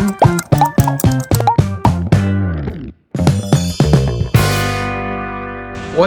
What's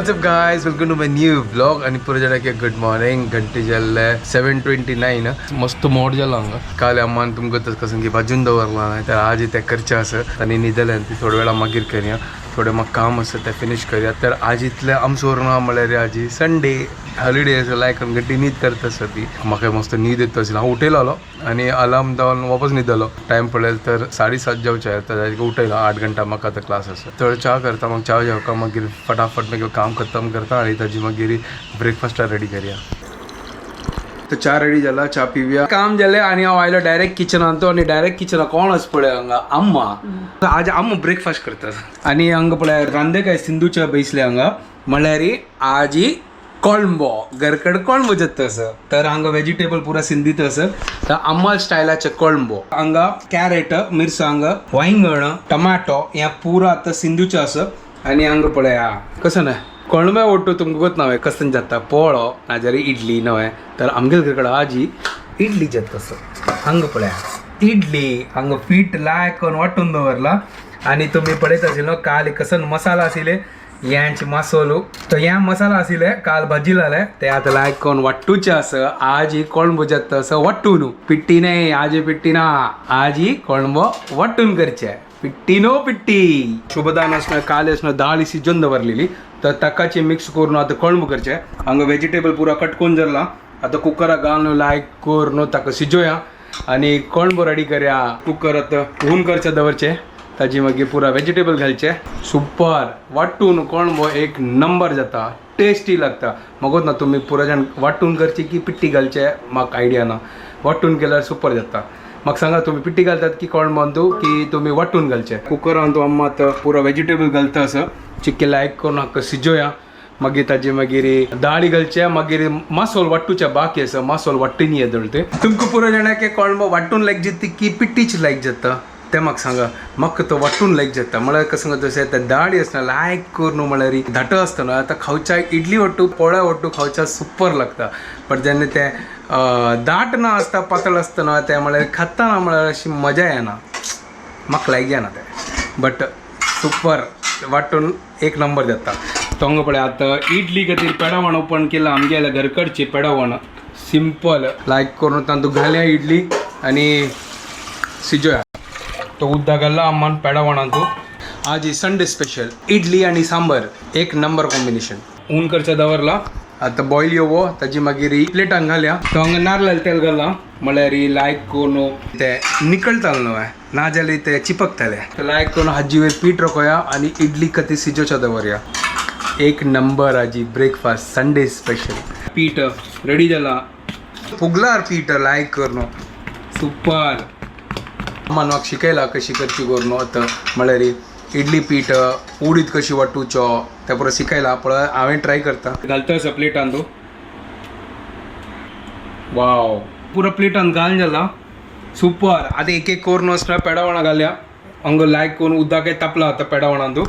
up guys, welcome to my new vlog आणि पुरे जरा के गुड मॉर्निंग घंटे जल्ले 7:29 मस्त मोड जाला हांगा काल अम्मान तुमकां तस कसन की भाजून दवरला नाही तर आज ते करचे आसत आनी न्हिदले ती थोड्या वेळा मागीर करया थोडे म्हाका काम आसा ते फिनिश करया तर आज इतले आमचो व्हरून म्हळ्यार आज संडे हॉलिडे आसा लायक घंटी न्हीद करता आसा ती म्हाका मस्त न्हीद येता आसली हांव उठयलो आनी अलार्म जावन वापस न्हिदलो टायम पळयलो तर 7:30 जावचे तर उठयलो 8 घंटा म्हाका आतां क्लास आसा तर च्या करता मग च्या जेवका मागीर फटाफट मागीर काम खतम करता आणि ताजी मागीर ब्रेकफास्टाक रेडी करया तर च्या रेडी जाला च्या पिवया काम जालें आनी हांव आयलो डायरेक्ट किचनांत आनी डायरेक्ट किचनाक कोण आसा पळय हांगा अम्मा आज अम्मा ब्रेकफास्ट करता आनी हांगा पळय रांदे काय सिंधूच्या बैसले हांगा म्हळ्यार आजी कोळंबो घरकड कोळंबो जाता आसा तर हांगा वेजिटेबल पुरा सिंधीत आसा तर अम्मा स्टायलाचे कोळंबो हांगा कॅरेट मिरसांग वांयगण टमाटो हें पुरा आतां सिंधूचे आसा आनी हांगा पळय कसं ना कोळंबे ओट्टू तुमकां गोत नवे कसं जाता पोळो नाजाल्यार इडली नवे तर आमगे घरकड आजी इडली जाता आसा हांगा पळय इडली हांगा पीठ लायक करून वांटून दवरला आनी तुमी पळयत आशिल्लो काल कसन मसाला आशिल्ले यांचे मसालो तो ह्या मसाला आशिल्ले काल भाजी लाले ते आतां लायक करून वाट्टूचे आसा आज ही कोळंबो जाता आसा वाट्टून पिट्टी नाही आजी पिट्टी ना आजी कोळंबो वाट्टून करचे पिट्टी नो पिट्टी शुभदान असणं काल असणं दाळ शिजोवन दवरलेली तर ताकाची मिक्स करून आता कोळंबो करचे हांगा वेजिटेबल पुरा कट करून जाल्ला आता कुकराक घालून लायक करून ताका शिजोया आनी कोळंबो रेडी करया कुकर आतां हून करचे दवरचे ताजी मागीर पुरा वेजिटेबल घालचे सुपर वाट्टून कोळंबो एक नंबर जाता टेस्टी लागता मगोत ना तुम्ही पुरा जाण वाट्टून करची की पिट्टी घालचे म्हाका आयडिया ना वाट्टून केल्यार सुपर जाता म्हाका सांगा तुम्ही पिट्टी घालतात की कोळंबो की तुम्ही वाट्टून घालचे कुकरान तो अम्मा आतां पुरा वेजिटेबल घालता आसा चिक्के लायक करून हाका शिजोया मागीर ताजे मागीर दाळी घालचे मागीर मासोल वाट्टूचे बाकी आसा मासोल वाट्टून येदळते तुमकां पुरो जाणांक कोळंबो वाट्टून लायक जाता की पिट्टीची लायक जाता ते म्हाका सांगा म्हाका तो वाट्टून लायक जाता म्हळ्यार कसं सांगता तशें ते दाळी आसता लायक करून म्हळ्यार धाटो आसता न्हू आतां खावच्या इडली वाट्टू पोळ्या वाट्टू खावच्या सुपर लागता बट जेन्ना ते दाट ना आसता पातळ आसता न्हू ते म्हळ्यार खातना म्हळ्यार अशी मजा येना म्हाका लायक जायना ते बट सुपर वाट्टून एक नंबर जाता तो हांगा पळय आतां इडली खातीर पेडावण ओपन केला आमगे घरकडची पेडावण सिंपल लायक करून तातूंत घालया इडली आनी शिजोया तो उद्दा घाल्ला अम्मान पेडावणांतू आज ही संडे स्पेशल इडली आनी सांबर एक नंबर कॉम्बिनेशन ऊन करचे दवरला आतां बॉयल येवो ताजी मागीर प्लेटान घालया तो हांगा नारळाचें तेल घाला म्हळ्यार लायक करून ते निकळताले न्हय ना जाल्यार ते चिपकताले लायक करून हाजी वयर पीठ रकोया आनी इडली खातीर सिजोच्या दवरया एक नंबर आजी ब्रेकफास्ट संडे स्पेशल पीठ रेडी जाला फुगलार पीठ लायक करून सुपर अम्मान म्हाका शिकयला कशी करची करून आतां म्हळ्यार इडली पीठ उडीद कशी वांटूचो त्या परस शिकयला पळय हांवें ट्राय करता घालता आसा प्लेटान तूं वाव पुरो प्लेटान घालून जाला सुपर आतां एक एक करून आसता पेडावणां घालया हांगा लायक करून उदक तापला आतां पेडावणां तूं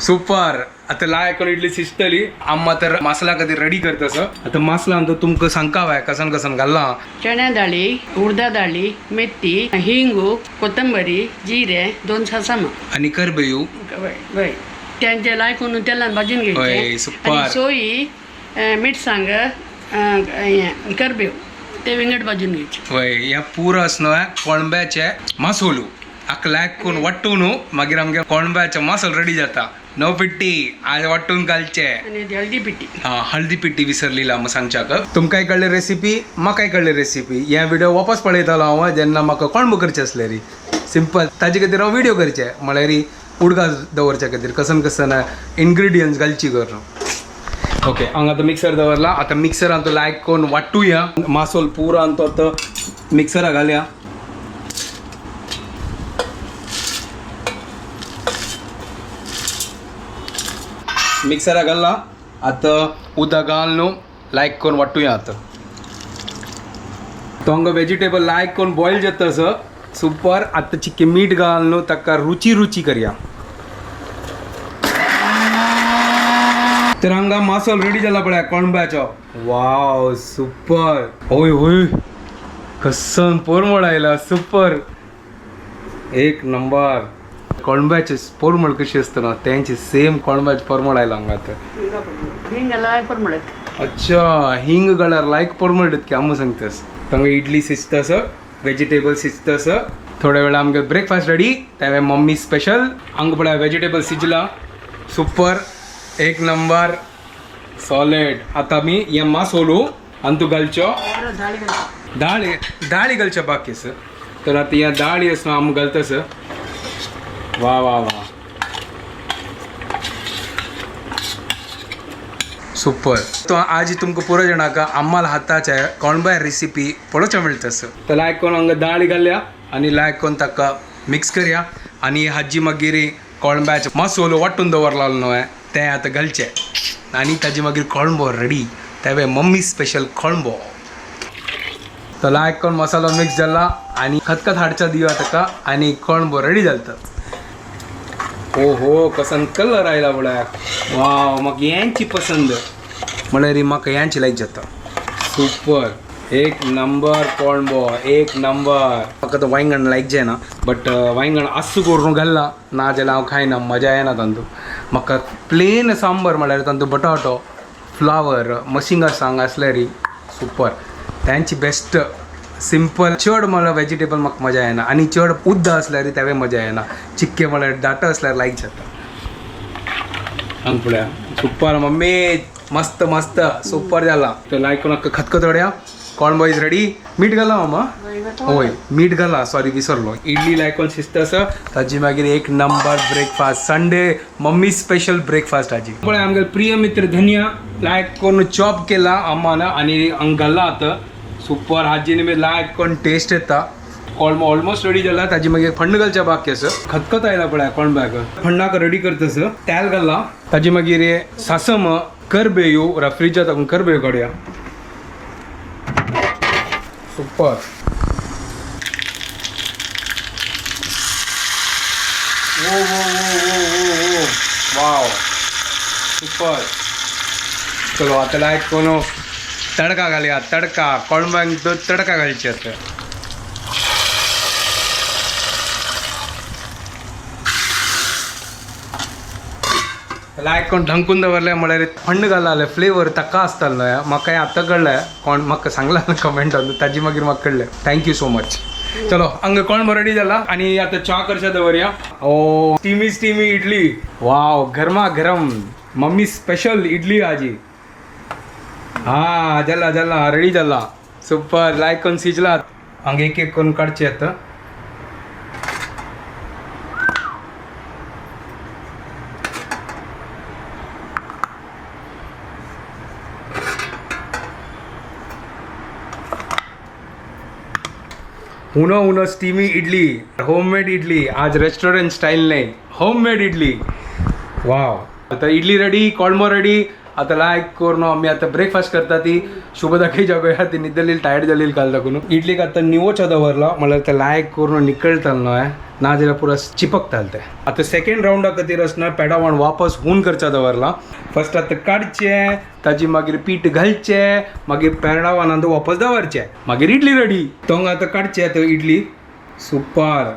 सुपर आता लायक करून इडली शिजतली अम्मा तर मसाला खातीर रेडी करता आसा आतां मसाला तो तुमकां सांगता हांवें कसन कसन घालला चण्या डाळी उडदा डाळी मेथी हिंगू कोथंबरी जिरे 2 सासम आणि करबेयू वय त्यांचे लायक करून तेलान भाजून घ्यायचे सुपर सोयी मिरसांग करबेव ते विंगड भाजून घ्यायचे वय ह्या पुरो आसना कोळंब्याचे मसालो हाका लायक करून वाट्टून मागीर आमगे कोळंब्याचे मसालो रेडी जाता नो पिट्टी आज वाट्टून घालचे आणि हळदी पिट्टी हळदी पिट्टी विसरलेला हांव सांगच्याक तुमकांय कळ्ळी रेसिपी म्हाकाय कळ्ळी रेसिपी ह्या व्हिडिओ वापस पळयतालो हांव जेन्ना म्हाका कोळंबो करचे आसले री सिंपल ताजे खातीर हांव व्हिडिओ करचे म्हळ्यार उडका दवरच्या खातीर कसन कसन इन्ग्रेडियंट्स घालची करून ओके हांगा आतां मिक्सर दवरला आतां मिक्सरान तो लायक करून वाट्टूया मासोल पुरान तो आतां मिक्सराक घालया मिक्सराक घालला आतां उदक घालून लायक करून वाट्टूया आतां तो हांगा वेजिटेबल लायक करून बॉयल जाता आसा सुपर आतां चिक्के मीठ घालून ताका रुची करया तर हांगा मासोल रेडी जाला पळय कोळंब्याचो वाव सुपर ओय ओय कसन पोरमळ आयला सुपर एक नंबर कोळंब्याचे पोरमळ कशी असतं ना त्यांची सेम कोळंब्याचे पोरमळ आयला हांगा तर ಹಿಂಗೆಲ್ಲ ಪರ್ಮಳತ್ अच्छा हिंगಗಳ लायक पोरमळ की आम्ही सांगतस तांगा इडली सिचतस वेजिटेबल सिचतस थोड्या वेळा आमगे ब्रेकफास्ट रेडी त्यावे मम्मी स्पेशल हांगा पळय वेजिटेबल सिजला सुपर एक नंबर सॉलिड आता मी हे मासोलू आणि तू घालचो डाळी डाळी घालच्या बाकीस तर आता या डाळी असं आम घालतस वा वा वा सुपर तो आज तुमको पुरो जाणाका आम्हाला हाताच्या कोणबाय रेसिपी पळोवच्या मिळतस तर लायक कोण हांगा डाळी घालया आणि लायक कोण ताका मिक्स करया आणि हाजी मागीर कोळंब्याचे मसालो वाटून दवरलेलो न्हय ते आता घालचे आणि ताजी मागीर कोळंबो रेडी त्यावे मम्मी स्पेशल कोळंबो तर लायक कोण मसालो मिक्स जाला आणि खतखत हाडचा दिवा ताका आणि कोळंबो रेडी जाता हो हो कसन कलर आयला पळयाक वाव म्हाका यांची पसंद म्हळ्यार म्हाका यांची लायक जाता सुपर एक नंबर कोळंबो एक नंबर म्हाका तो वांयगण लायक जायना बट वांयगण आसू करून घालना ना जाल्यार हांव खायना मजा येना तांतू म्हाका प्लेन सांबर म्हळ्यार तांतू बटाटो फ्लावर मशिंगा सांग आसल्यार सुपर त्यांची बेस्ट सिंपल चड म्हळ्यार वेजिटेबल म्हाका मजा येना आनी चड उद्द असल्यार त्यावे मजा येना चिक्के म्हळ्यार दाट असल्यार लायक जाता हांगा पळया सुपर मम्मी मस्त मस्त सुपर जाला तर लायक कोणाक खतखतोड्या कोळंबो इज रेडी मीठ घाला मामा होय मीठ घाला सॉरी विसरलो इडली लायक कोण शिस्त आसा ताजी मागीर एक number breakfast Sunday mummy special breakfast हाजी पळय आमगे प्रिय मित्र धनिया लायक कोण चॉप केला अम्मान आणि हांगा घाला आतां सुपर हाजीन बी लायक कोण टेस्ट येता कोळंबो ऑलमोस्ट रेडी जाला ताजी मागीर फंड घालच्या बाकी आसा खतखत आयला पळय कोळंब्याक फंडाक रेडी करतस तेल घाला ताजी मागीर सासम करबेयो फ्रिजात हाडून करबेयो काडया सुपर वो वो वो वो वो वो वाव सुपर चलो आता लायक कोनो तडका घालया तडका कोळंब्यांक तो तडका घालचे आता लायक कोण ढंकून दवरले म्हळ्यार थंड घालले फ्लेवर ताका आसतालो न्हय म्हाका आतां कळ्ळें कोण म्हाका सांगला कमेंटान ताजी मागीर म्हाका कळ्ळें थँक्यू सो मच चलो हांगा कोळंबो रेडी जाला आणि आता चा करच्या दवरया ओ स्टीमी इडली वाव गरमा गरम मम्मी स्पेशल इडली आजी हा जाला जाला रेडी जाला सुपर लायक कोण सिजला हांगा एक एक करून काडचे आता Uno steamy idli homemade idli आज रेस्टोरेंट स्टाईल नाही होममेड इडली वाव आता इडली रेडी कोळंबो रेडी आता लायक करून आम्ही आता ब्रेकफास्ट करता ती शुभ दाखी जागोया ती निद्दलील टायर्ड जालील काल दाखवून इडलीक आता निवोच्या दवरला म्हळ्यार ते लायक करून निकळताल न्हय ना जाल्यार पुरा चिपकताल ते आता सेकंड राउंडा खातीर असना पेडावण वापस हून करचा दवरला फर्स्ट आता काडचे ताजी मागीर पीठ घालचे मागीर पेडावण वापस दवरचे मागीर इडली रेडी तोंग आता काडचे तो इडली सुपर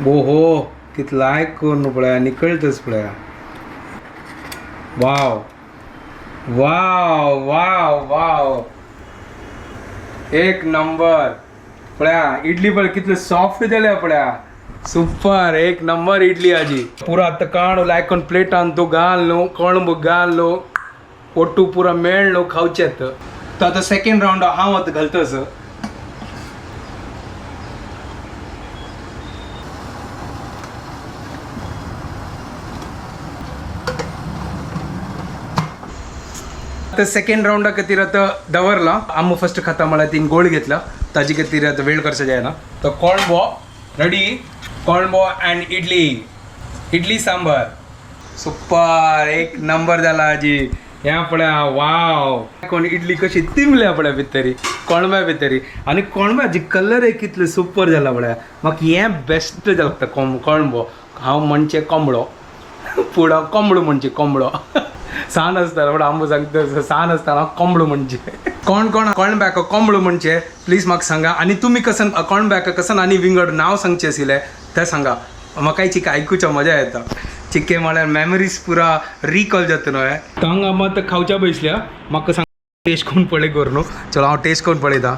हो कित लायक करून पळया निकळतच पळया वाव वाव वाव वाव एक नंबर पळया इडली पळय कितले सॉफ्ट जाल्या पळया सुपर एक नंबर इडली आजी पुरा आतां काण लायक कोण प्लेटान तो घाल न्हू कोळंबो घाल न्हू ओट्टू पुरा मेळ न्हू खावचेत तो आतां सेकंड राउंड हांव आतां घालतस आता सेकंड राउंडा खातीर आतां दवरला आम्ही फर्स्ट खाता म्हळ्यार 3 गोळ घेतला ताजे खातीर आतां वेळ करचो जायना तो कोळंबो रेडी कोळंबो अँड इडली सांबर सुपर एक नंबर जाला आजी ह्या पळया वाव कोण इडली कशी तिमल्या पळया भितरी कोळंब्या भितरी आनी कोळंब्याची कलर कितले सुपर जाला पळया म्हाका हें बेस्ट लागता कोळंबो हांव म्हणचे कोंबडो पुढं कोंबडो म्हणचे कोंबडो सा नासतना पण आंबो सांगता सा नासतना कोंबडो म्हणजे कोण कोणबॅक कोंबडो म्हणजे प्लीज म्हाका सांगा आनी तुमी कसन कोणबॅक कसन आनी विंगड नाव सांगचे आशिल्ले ते सांगा म्हाका चिक्के आयकुच्या मजा येता चिक्के म्हळ्यार मेमरीज पुरा रिकॉल जाता न्हय हांगा मात खावच्या बसल्या म्हाका सांग टेस्ट करून पळय करून न्हू चलो हांव टेस्ट करून पळयता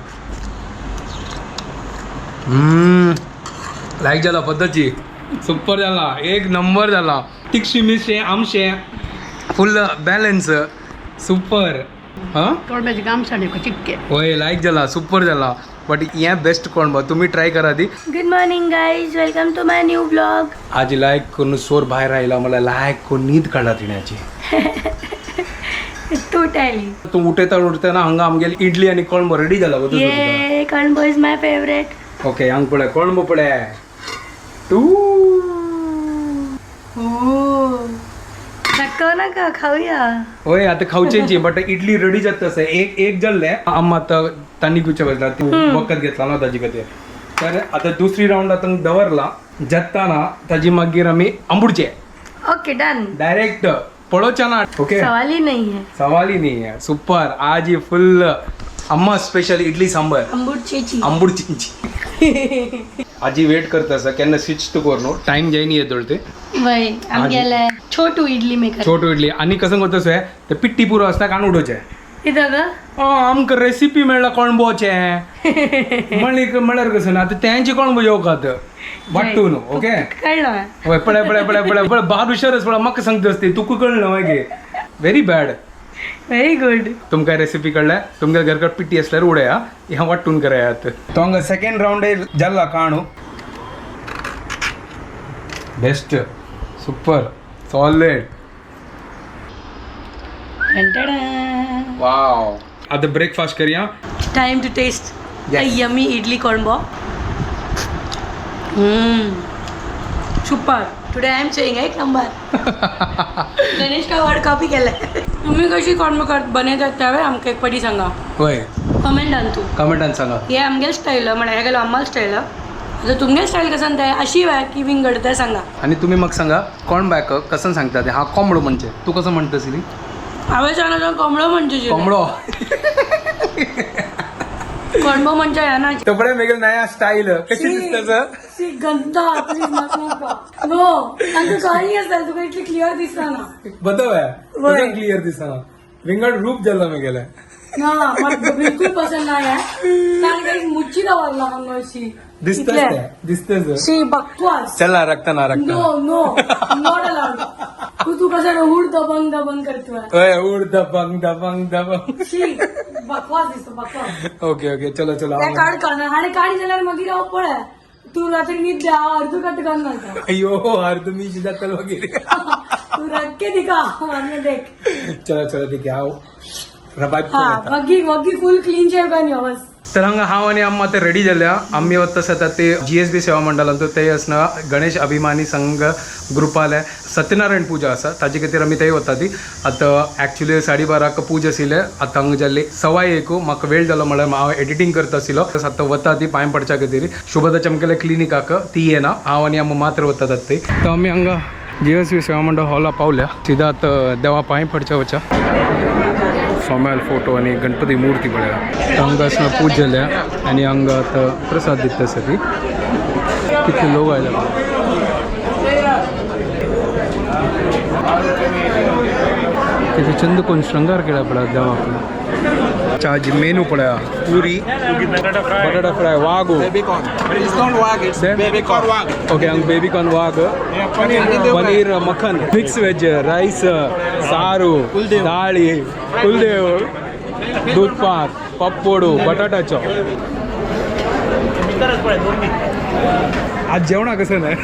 लायक जाला पद्धती सुपर जाला एक नंबर जाला तिक्षी मिरशे आमशे फुल बॅलन्स सुपर हां कोळंब्याचे गामसाडे चिक्के होय लायक जाला सुपर जाला बट हें बेस्ट कोण तुम्ही ट्राय करा ती good morning guys welcome to my new blog आज लायक करून सोर भायर आयला मला लायक करून न्हीद काडला तिण्याची तू टायली तू उठेता हांगा आमगेली इडली आणि कोळंबो रेडी जाला गो ये कॉर्नबो इज माय फेवरेट ओके हांग पळय कोळंबो पळय तू हो नका नका खाऊया होय आता खावचेची बट इडली रेडी जात तसं एक जल्ले आम्हा आता तांनी गुच्या बसला तू वखत घेतला ना ताजी खातीर तर आता दुसरी राऊंड आता दवरला जेत्ताना ताजी मागीर आमी आंबुडचे ओके डन डायरेक्ट पळोवच्या ना ओके सवाल ही नहीं है सवाल ही नहीं है सुपर आज ये फुल अम्मा स्पेशल इडली सांबर अंबुडचेची आंबुडची आजी वेट करता आसा केन्ना स्विच टू करू टाइम जाय न्ही येतोळ वय आमगेले छोटू इडली मेकर छोटू इडली आणि कसं करता सोय ते पिट्टी पुरो असता कान उडोवचे इथं ग आमकां रेसिपी मेळ्ळा कोळंबोचे म्हळ्यार कसं ना आतां तेंचे कोळंबो जेवकात वाट्टून ओके कळलं होय पळय बार हुशारच पळय म्हाका सांगता आसती तुका कळना मागीर व्हेरी बॅड व्हेरी गुड तुमकां रेसिपी कळल्या तुमच्या घरकड पिट्टी असल्यार उडया ह्या वाट्टून करायात तो हांगा सेकंड राउंड जाल्ला काणू बेस्ट सुपर सॉलिड वाव आता ब्रेकफास्ट करूया time to taste yummy idli कोळंबो super today I am saying एक नंबर गणेश का वर्ड कॉपी केलाय तुम्ही कशी कोळंबो बनयतात त्यावेळी आमकां एक पटी सांगा होय कमेंटान तू कमेंटान सांगा हे आमगे स्टाईल म्हळ्यार हे गेलो अम्माल स्टाईल आता तुमगे स्टाईल कसन ते अशी वा की विंगड ते सांगा आणि तुम्ही म्हाका सांगा कोण बॅक कसन सांगता ते हा कोंबडो म्हणजे तू कसं म्हणता आसली हांवें सांगला कोंबडो म्हणजे कोंबडो कोळंबो म्हणजे येना कपडे मेगेल नया स्टाईल कशी दिसता सी गंदा प्लीज म्हाका नो तांकां कळ्ळी आसता तुका इतली क्लियर दिसना बदव आहे तुका क्लियर दिसना विंगड रूप जाल्ला मेगेले ना म्हाका बिलकुल पसंद ना है ताणें काही मुच्ची दवरला हांगा अशी दिसतच सी बकवास चला रक्तना नो नो नॉट अलाउड तू कसं उड दबंग करतोय होय उड दबंग शी बकवास दिसतो बकवास ओके चलो त्या काढ करणार आणि काढी जाल्यार मागीर हांव पळय तू रात्री न्हीद द्या अर्ध कट करणार अयो अर्ध मी जातल वगैरे तू रक्के दिका आम्ही देख चलो ठीक आहे रबाब हा वगी फुल क्लीन शेव करनी बस तर हांगा हांव आनी अम्मा ते रेडी जाल्या आम्ही वता आतां ते GSB सेवा मंडळांतून ते आसना गणेश अभिमानी संघ ग्रुपाले सत्यनारायण पूजा आसा ताजे खातीर आमी थंय वता ती आतां एक्चुली 12:30 पूजा आशिल्ले आतां हांगा जाल्ली 1:15 म्हाका वेळ जालो म्हळ्यार हांव एडिटींग करता आशिल्लो आतां वता ती पांय पडच्या खातीर शुभदा चमकेले क्लिनिकाक ती येना हांव आनी अम्मा मात्र वतात थंय तर आमी हांगा GSB सेवा मंडळ हॉला पावल्या सीधा आतां देवा पांय पडच्या वचा स्वाम्याल फोटो आणि गणपती मूर्ती पळया हांगा असं पूज जाल्या आणि हांगा आतां प्रसाद दिता ती कितले लोक आयला किती चंद कोण श्रृंगार केला पळया देवाक चाची मेनू पळया पुरी बटाटा फ्राय वागू ओके हांगा बेबीकॉर्न वाग पनीर मखन मिक्स वेज राईस सारू दाळी कुलदेव दूध पाक पप्पोडू बटाटा आज जेवणा कसं नाही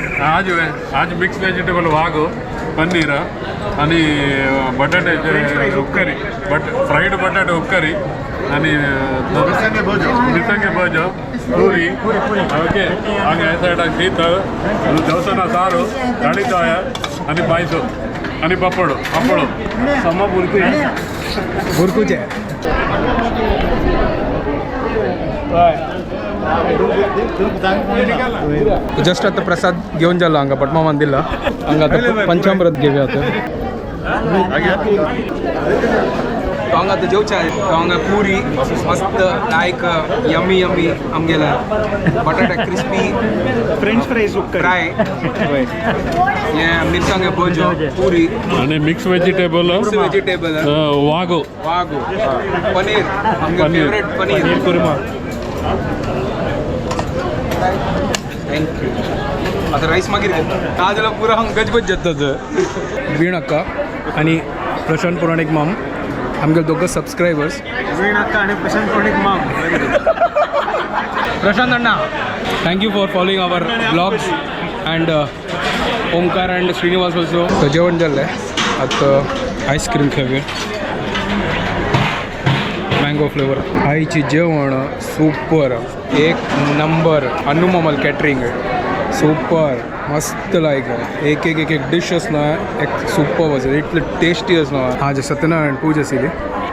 आज मिक्स व्हेजिटेबल वागो पनीर आणि बटाट्याचे उपकारी फ्राईड बटाटे उपकारी आणि मिसंगे भज पूरी ओके हांगा ह्या सायडाक शीतळ दवसना सारू दाळीचोया आणि पायसो आणि पापड सम भुरकूचे जस्ट आता प्रसाद घेऊन जालो हांगा पटमामान दिला हांगा आता पंचामृत घेऊया आता तो हांगा आतां जेवचे तो हांगा पुरी मस्त लायक यम्मी यम्मी आमगेला बटाटा क्रिस्पी फ्रेंच फ्राईज फ्राय हे मिरसांगे भज्यो पुरी आणि मिक्स व्हेजिटेबल व्हेजिटेबल वागो वागू पनीर आमगे फेवरेट पनीर कुर्मा थँक्यू आता राईस मागीर ताजेला पुरा हांगा गजबज जातात वीण अक्का आणि प्रशांत पुराणिक माम आमगे दोघं सबस्क्रायबर्स वीण अक्का आणि प्रशांत पुराणिक माम प्रशांत अण्णा thank you for following our blogs and Omkar and Shrinivas also तर जेवण जाल्लं आहे आता आईस्क्रीम खेळूया मँगो फ्लेवर आईची जेवण सुपर एक number Annu Momal catering super मस्त लायक एक एक एक एक डिश असना एक सुपर वचत इतलें टेस्टी असना आज सत्यनारायण पूजा आशिल्ली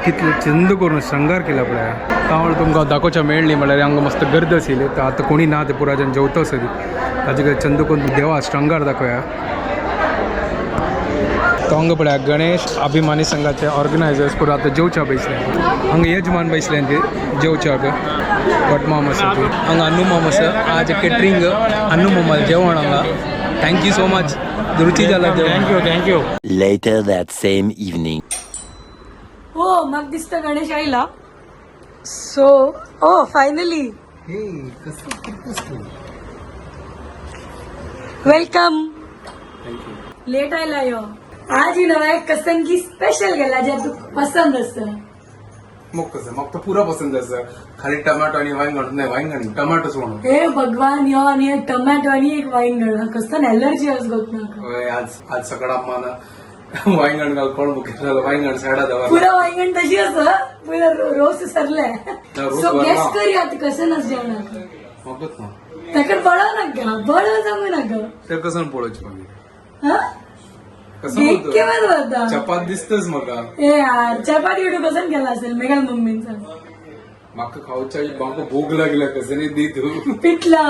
कितले चंद करून श्रंगार केला पळय त्यामुळे तुमकां दाखोवच्या मेळ्ळी म्हळ्यार हांगा मस्त गर्द आशिल्ली तर आतां कोणी ना ते पुराय जाण जेवता आसली ताजे कडेन चंद करून देवा श्रंगार दाखोवया तो हांगा पळय गणेश अभिमानी संघाचे ऑर्गनायझर्स पुरो आतां जेवच्या बैसले हांगा यजमान बैसले ते जेवच्याक भटमाम आसा ती हांगा अन्नू माम आसा आज कॅटरिंग अन्नू मोमल जेवण हांगा थँक्यू सो मच रुची जाला thank you Later that same evening. हो म्हाका दिसता गणेश आयला सो ओ फायनली वेलकम लेट आयला यो आज ही नवा एक कसंगी स्पेशल गेला जे तुका पसंद आसा मोग कसं मग तो पुरा पसंद आसा खाली टमाटो आणि वांगण नाही वांगण टमाटोच म्हणून हे भगवान यो आणि हे टोमॅटो आणि एक वाईन घालना कसं एलर्जी आस गोत म्हाका होय, आज सकाळ आम्हाला वांगण घाल कोण मुखेल वांगण साडा दवा पुरा वाईन तशी आसा पुरा रोस सरले रोस सो भरला. गेस करी आता कसं नस जेवणाक मगच ना ताका बळा नाका बळा सांगू नाका ते कसं पळोवचे मागीर हा कसं केक बोलतो केव्हा जाता चपात दिसतच म्हाका ए यार चपाती विडू कसं केला असेल मेघाल मम्मींचा म्हाका खावच्या म्हाका भूक लागल्या कसं नाही दी तू पिठला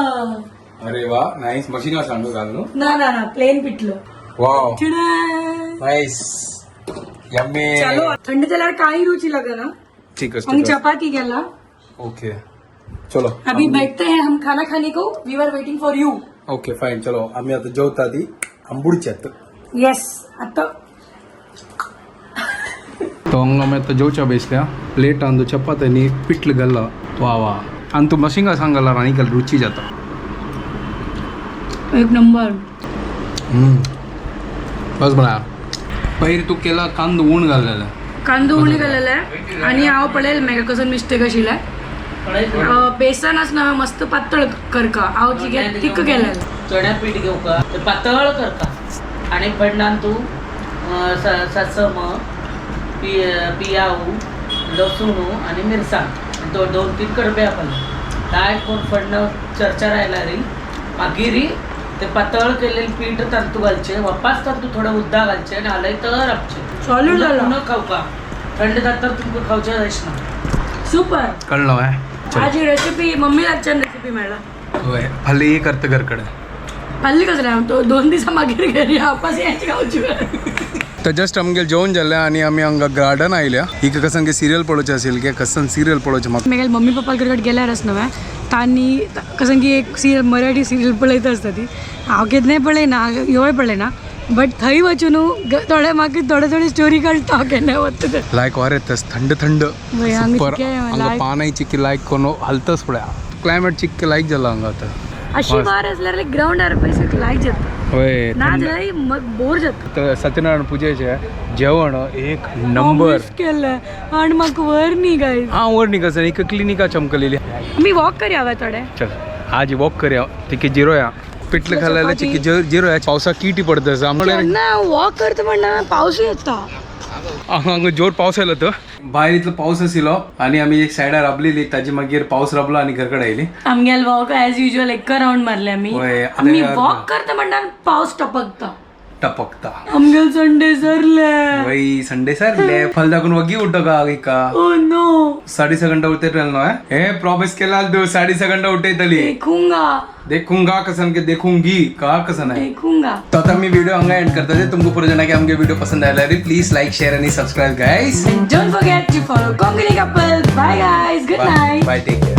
अरे वा नाईस मशीन सांडू घालू ना ना ना प्लेन पिठलं वाव चिडा नाईस यम्मी चलो थंड झाल्यावर काही रुची ना ठीक हम आहे चपाती केला ओके चलो अभी बैठते हैं हम खाना खाने को we are waiting for you okay fine चलो आम्ही आता जेवता ती आंबुडच्यात येस आता तो हांगा आमी आतां जेवच्या बेसल्या प्लेट आनी चपाती पिठल घाल्ला वा वा आनी तूं मशिंगा सांगला आनी घाल रुची जाता एक नंबर बस म्हणा पयर तूं केला कांदो उण घाल्लेला कांदो उणी घालेला आहे आणि हांव पळयलें म्हाका कसं मिस्टेक आशिल्लें बेसन आसना मस्त पातळ करका हांव तिक केलेलं चण्या पीठ घेवका ते पातळ करता आणि फडणान तूं ससम पियाऊ लसूण आणि मिरसांग दोन तीन कडबे आपण काय कोण फडणं चरचर आयला रे मागीर ते पातळ केलेले पीठ तांतू घालचे वापस तांतू थोडं उद्दा घालचे आणि हलय तर आपचे Solid झालं. पुन्हा खावका थंड जाता तुमकां खावचें जायना सुपर कळलं हय आज ही रेसिपी मम्मी लागच्यान रेसिपी मेळ्ळा होय फाल्यां एक करता घरकडे फाल्ली कसले हांव तो 2 दिसां मागीर घरी वापस यायची खावची तर जस्ट आमगे जेवण जाल्लें आनी आमी हांगा गार्डन आयल्या हिका कसन की सिरियल पळोवचें आशिल्लें की कसन सिरियल पळोवचें म्हाका मेघाल मम्मी पप्पा कडेन गेल्यार आसना तांणी कसन की एक सिरियल मराठी सिरियल पळयता आसता ती हांव केन्नाय पळयना ह्योय पळयना बट थंय वचून थोडे म्हाका थोडे स्टोरी कळटा हांव केन्नाय वता तर लायक वारें तस थंड थंड वय, हांगा सुपर चिक्के हांगा लायक- पानाय चिक्की लायक कोण हलतस पळय क्लायमेट चिक्के लायक जाला हांगा आतां अशी वार असल्यार ग्राउंडार पयस लायक जाता होय ना जाल्यार बोर जाता तर सत्यनारायण पुजेचे जेवण एक नंबर केलं आणि म्हाका वर न्ही गाय हांव वर न्ही कसं एक क्लिनिका चमकलेली मी वॉक करया थोडे चल आज वॉक करया तिके जिरोया पिठलं खाल्लेलं चिकी जिरोया पावसा किटी पडत ना वॉक करता म्हणल्यार पावस येता हांगा जोर पावस आयलो तो भायर इतलो पावस आशिल्लो आनी आमी एक सायडार राबलेली ताजे मागीर पावस राबलो आनी घरा कडेन आयली आमगेल वॉक ॲज युजल एक राऊंड मारले आम्ही होय, आता आम्ही यार- वॉक करता म्हणल्यार पावस टपकता टपकता आमगे संडे सरले वही संडे सर ले फल दाखवून वगी उठो का आगी का ओ नो 6.5 घंटा उठे रहलो है हे प्रॉमिस केला दो 6.5 घंटा उठे तली देखूंगा कसन के देखूंगी का कसन है देखूंगा तो आता मी वीडियो हंगा एंड करता थे तुमको पूरा जना के हमके वीडियो पसंद आया रे please like share and subscribe guys Don't forget to follow Congolese couple. Bye guys. Good night. Bye take care